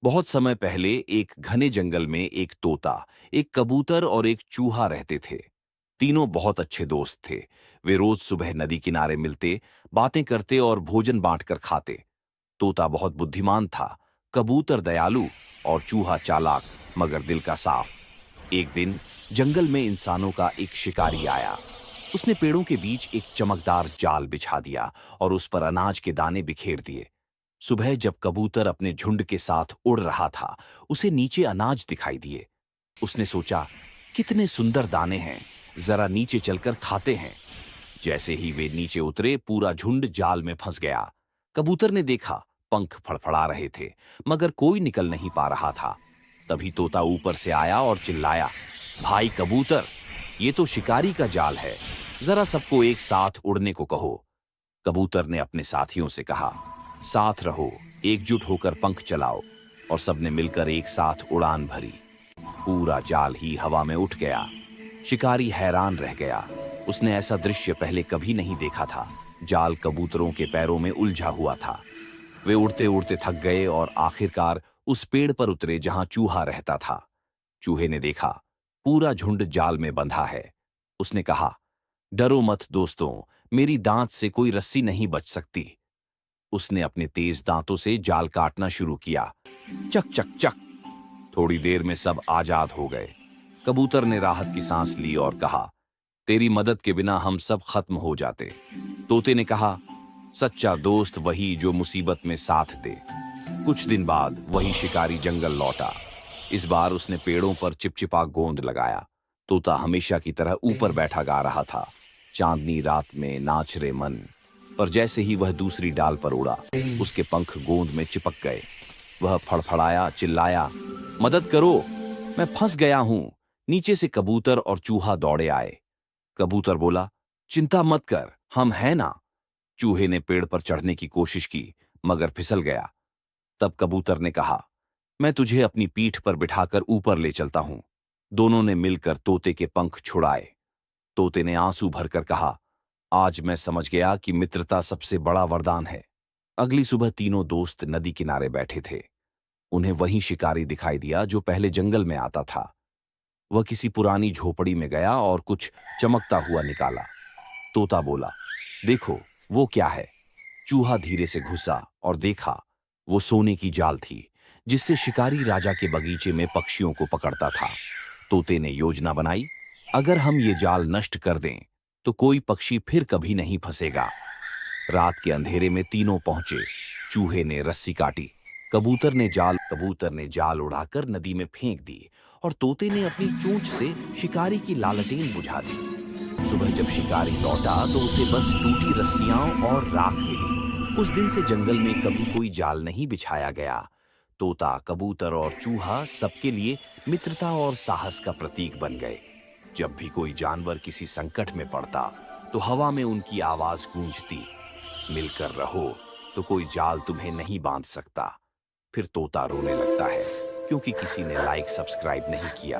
बहुत समय पहले एक घने जंगल में एक तोता, एक कबूतर और एक चूहा रहते थे। तीनों बहुत अच्छे दोस्त थे। वे रोज सुबह नदी किनारे मिलते, बातें करते और भोजन बांटकर खाते। तोता बहुत बुद्धिमान था, कबूतर दयालु और चूहा चालाक मगर दिल का साफ। एक दिन जंगल में इंसानों का एक शिकारी आया। उसने पेड़ों के बीच एक चमकदार जाल बिछा दिया और उस पर अनाज के दाने बिखेर दिए। सुबह जब कबूतर अपने झुंड के साथ उड़ रहा था, उसे नीचे अनाज दिखाई दिए। उसने सोचा, कितने सुंदर दाने हैं, जरा नीचे चलकर खाते हैं। जैसे ही वे नीचे उतरे, पूरा झुंड जाल में फंस गया। कबूतर ने देखा, पंख फड़फड़ा रहे थे, मगर कोई निकल नहीं पा रहा था। तभी तोता ऊपर से आया और चिल्लाया, भाई कबूतर, ये तो शिकारी का जाल है, जरा सबको एक साथ उड़ने को कहो। कबूतर ने अपने साथियों से कहा, साथ रहो, एकजुट होकर पंख चलाओ। और सबने मिलकर एक साथ उड़ान भरी। पूरा जाल ही हवा में उठ गया। शिकारी हैरान रह गया। उसने ऐसा दृश्य पहले कभी नहीं देखा था। जाल कबूतरों के पैरों में उलझा हुआ था। वे उड़ते उड़ते थक गए और आखिरकार उस पेड़ पर उतरे जहां चूहा रहता था। चूहे ने देखा, पूरा झुंड जाल में बंधा है। उसने कहा, डरो मत दोस्तों, मेरी दांत से कोई रस्सी नहीं बच सकती। उसने अपने तेज दांतों से जाल काटना शुरू किया। चक चक चक। थोड़ी देर में सब आजाद हो गए। कबूतर ने राहत की सांस ली और कहा, तेरी मदद के बिना हम सब खत्म हो जाते। तोते ने कहा, सच्चा दोस्त वही जो मुसीबत में साथ दे। कुछ दिन बाद वही शिकारी जंगल लौटा। इस बार उसने पेड़ों पर चिपचिपा गोंद लगाया। तोता हमेशा की तरह ऊपर बैठा गा रहा था, चांदनी रात में नाच रे मन। पर जैसे ही वह दूसरी डाल पर उड़ा, उसके पंख गोंद में चिपक गए। वह फड़फड़ाया, चिल्लाया, मदद करो, मैं फंस गया हूं। नीचे से कबूतर और चूहा दौड़े आए। कबूतर बोला, चिंता मत कर, हम हैं ना। चूहे ने पेड़ पर चढ़ने की कोशिश की, मगर फिसल गया। तब कबूतर ने कहा, मैं तुझे अपनी पीठ पर बिठाकर ऊपर ले चलता हूं। दोनों ने मिलकर तोते के पंख छुड़ाए। तोते ने आंसू भरकर कहा, आज मैं समझ गया कि मित्रता सबसे बड़ा वरदान है। अगली सुबह तीनों दोस्त नदी किनारे बैठे थे। उन्हें वही शिकारी दिखाई दिया जो पहले जंगल में आता था। वह किसी पुरानी झोपड़ी में गया और कुछ चमकता हुआ निकाला। तोता बोला, देखो, वो क्या है। चूहा धीरे से घुसा और देखा, वो सोने की जाल थी, जिससे शिकारी राजा के बगीचे में पक्षियों को पकड़ता था। तोते ने योजना बनाई, अगर हम ये जाल नष्ट कर दें तो कोई पक्षी फिर कभी नहीं फंसेगा। रात के अंधेरे में तीनों पहुंचे। चूहे ने रस्सी काटी, कबूतर ने जाल उड़ाकर नदी में फेंक दी और तोते ने अपनी चोंच से शिकारी की लालटेन बुझा दी। सुबह जब शिकारी लौटा तो उसे बस टूटी रस्सियां और राख मिली। उस दिन से जंगल में कभी कोई जाल नहीं बिछाया गया। तोता, कबूतर और चूहा सबके लिए मित्रता और साहस का प्रतीक बन गए। जब भी कोई जानवर किसी संकट में पड़ता तो हवा में उनकी आवाज गूंजती, मिलकर रहो तो कोई जाल तुम्हें नहीं बांध सकता। फिर तोता रोने लगता है क्योंकि किसी ने लाइक सब्सक्राइब नहीं किया।